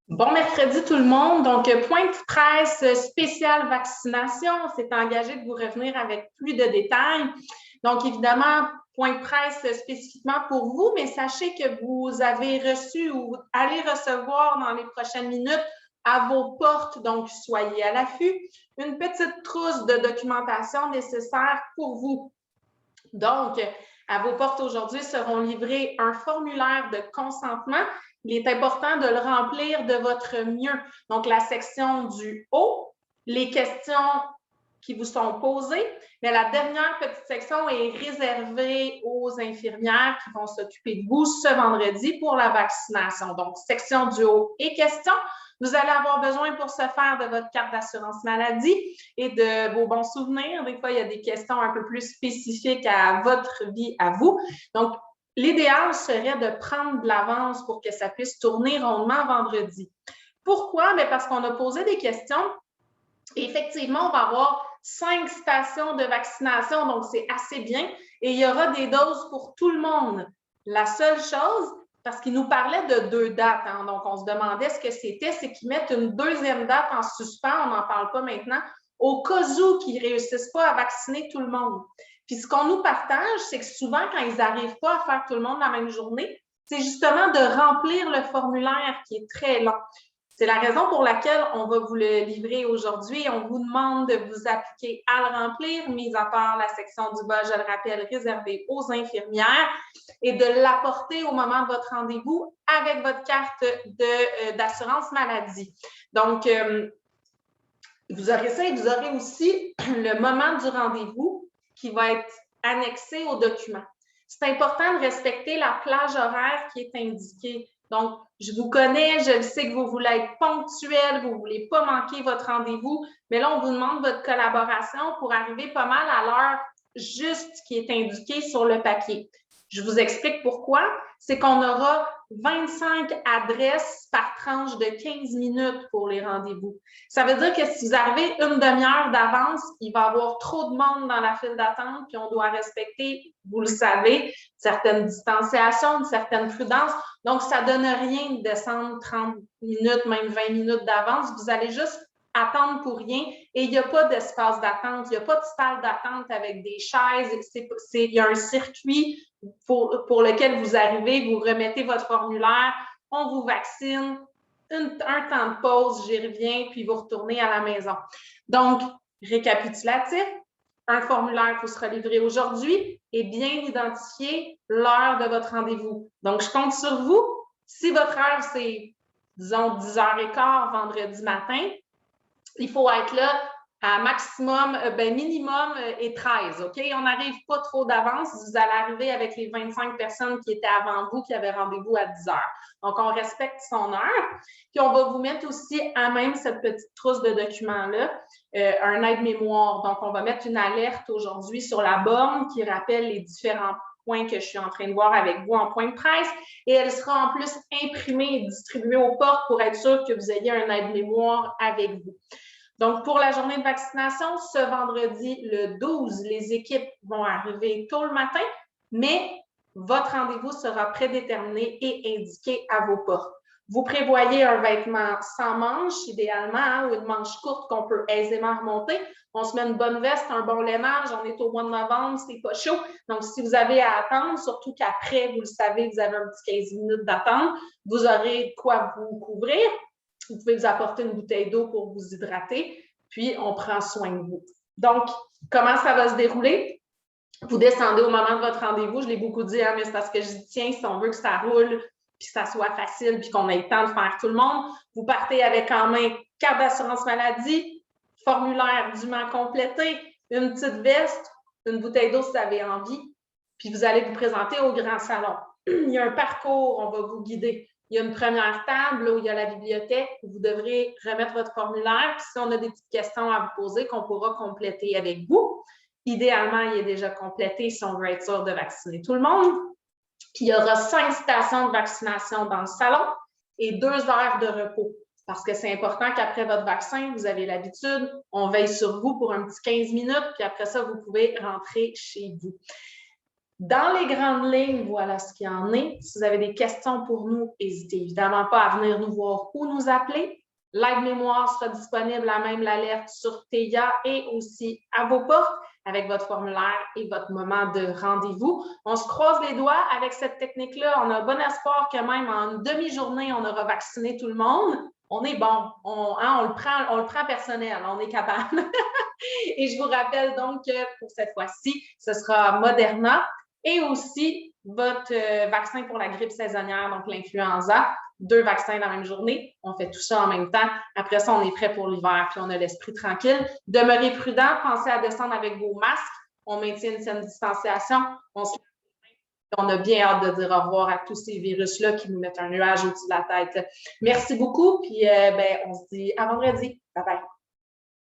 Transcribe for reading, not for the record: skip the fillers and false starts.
Bon mercredi tout le monde. Donc, point de presse spécial vaccination. On s'est engagé de vous revenir avec plus de détails. Donc, évidemment, point de presse spécifiquement pour vous, mais sachez que vous avez reçu ou allez recevoir dans les prochaines minutes à vos portes, donc soyez à l'affût, une petite trousse de documentation nécessaire pour vous. Donc, à vos portes aujourd'hui seront livrés un formulaire de consentement. Il est important de le remplir de votre mieux. Donc, la section du haut, les questions qui vous sont posées, mais la dernière petite section est réservée aux infirmières qui vont s'occuper de vous ce vendredi pour la vaccination. Donc, section du haut et questions. Vous allez avoir besoin pour ce faire de votre carte d'assurance maladie et de vos bons souvenirs. Des fois, il y a des questions un peu plus spécifiques à votre vie, à vous. Donc, l'idéal serait de prendre de l'avance pour que ça puisse tourner rondement vendredi. Pourquoi? Bien parce qu'on a posé des questions et effectivement, on va avoir 5 stations de vaccination, donc c'est assez bien. Et il y aura des doses pour tout le monde. La seule chose, parce qu'ils nous parlaient de 2 dates, donc on se demandait ce que c'était, c'est qu'ils mettent une deuxième date en suspens, on n'en parle pas maintenant, au cas où qu'ils ne réussissent pas à vacciner tout le monde. Puis ce qu'on nous partage, c'est que souvent, quand ils n'arrivent pas à faire tout le monde la même journée, c'est justement de remplir le formulaire qui est très long. C'est la raison pour laquelle on va vous le livrer aujourd'hui. On vous demande de vous appliquer à le remplir, mis à part la section du bas, je le rappelle, réservée aux infirmières, et de l'apporter au moment de votre rendez-vous avec votre carte d'assurance maladie. Donc, vous aurez ça et vous aurez aussi le moment du rendez-vous qui va être annexé au document. C'est important de respecter la plage horaire qui est indiquée. Donc, je vous connais, je sais que vous voulez être ponctuel, vous ne voulez pas manquer votre rendez-vous, mais là, on vous demande votre collaboration pour arriver pas mal à l'heure juste qui est indiquée sur le papier. Je vous explique pourquoi. C'est qu'on aura 25 adresses par tranche de 15 minutes pour les rendez-vous. Ça veut dire que si vous arrivez une demi-heure d'avance, il va y avoir trop de monde dans la file d'attente, puis on doit respecter, vous le savez, certaines distanciations, une certaine prudence. Donc, ça ne donne rien de descendre 30 minutes, même 20 minutes d'avance. Vous allez juste attendre pour rien et il n'y a pas d'espace d'attente, il n'y a pas de salle d'attente avec des chaises. Il y a un circuit pour lequel vous arrivez, vous remettez votre formulaire, on vous vaccine, un temps de pause, j'y reviens, puis vous retournez à la maison. Donc, récapitulatif, un formulaire vous sera livré aujourd'hui et bien identifier l'heure de votre rendez-vous. Donc, je compte sur vous. Si votre heure, c'est, disons, 10h15 vendredi matin, il faut être là à maximum, minimum et 13, OK? On n'arrive pas trop d'avance. Vous allez arriver avec les 25 personnes qui étaient avant vous, qui avaient rendez-vous à 10 heures. Donc, on respecte son heure. Puis, on va vous mettre aussi à même cette petite trousse de documents-là, un aide-mémoire. Donc, on va mettre une alerte aujourd'hui sur la borne qui rappelle les différents points que je suis en train de voir avec vous en point de presse. Et elle sera en plus imprimée et distribuée aux portes pour être sûr que vous ayez un aide-mémoire avec vous. Donc, pour la journée de vaccination, ce vendredi, le 12, les équipes vont arriver tôt le matin, mais votre rendez-vous sera prédéterminé et indiqué à vos portes. Vous prévoyez un vêtement sans manches, idéalement, ou une manche courte qu'on peut aisément remonter. On se met une bonne veste, un bon lainage, on est au mois de novembre, c'est pas chaud. Donc, si vous avez à attendre, surtout qu'après, vous le savez, vous avez un petit 15 minutes d'attente, vous aurez de quoi vous couvrir. Vous pouvez vous apporter une bouteille d'eau pour vous hydrater, puis on prend soin de vous. Donc, comment ça va se dérouler? Vous descendez au moment de votre rendez-vous. Je l'ai beaucoup dit, mais c'est parce que je dis, tiens, si on veut que ça roule, puis que ça soit facile, puis qu'on ait le temps de faire tout le monde, vous partez avec en main carte d'assurance maladie, formulaire dûment complété, une petite veste, une bouteille d'eau si vous avez envie, puis vous allez vous présenter au grand salon. Il y a un parcours, on va vous guider. Il y a une première table où il y a la bibliothèque où vous devrez remettre votre formulaire. Puis si on a des petites questions à vous poser, qu'on pourra compléter avec vous. Idéalement, il est déjà complété si on veut être sûr de vacciner tout le monde. Puis il y aura 5 stations de vaccination dans le salon et 2 heures de repos. Parce que c'est important qu'après votre vaccin, vous avez l'habitude, on veille sur vous pour un petit 15 minutes, puis après ça, vous pouvez rentrer chez vous. Dans les grandes lignes, voilà ce qu'il y en est. Si vous avez des questions pour nous, n'hésitez évidemment pas à venir nous voir ou nous appeler. L'aide-mémoire sera disponible à même l'alerte sur TEIA et aussi à vos portes avec votre formulaire et votre moment de rendez-vous. On se croise les doigts avec cette technique-là. On a bon espoir que même en une demi-journée, on aura vacciné tout le monde. On est bon. On le prend personnel. On est capable. Et je vous rappelle donc que pour cette fois-ci, ce sera Moderna et aussi votre vaccin pour la grippe saisonnière, donc l'influenza. 2 vaccins dans la même journée. On fait tout ça en même temps. Après ça, on est prêt pour l'hiver, puis on a l'esprit tranquille. Demeurez prudent, pensez à descendre avec vos masques. On maintient une certaine distanciation. On a bien hâte de dire au revoir à tous ces virus-là qui nous mettent un nuage au-dessus de la tête. Merci beaucoup, puis on se dit à vendredi. Bye bye.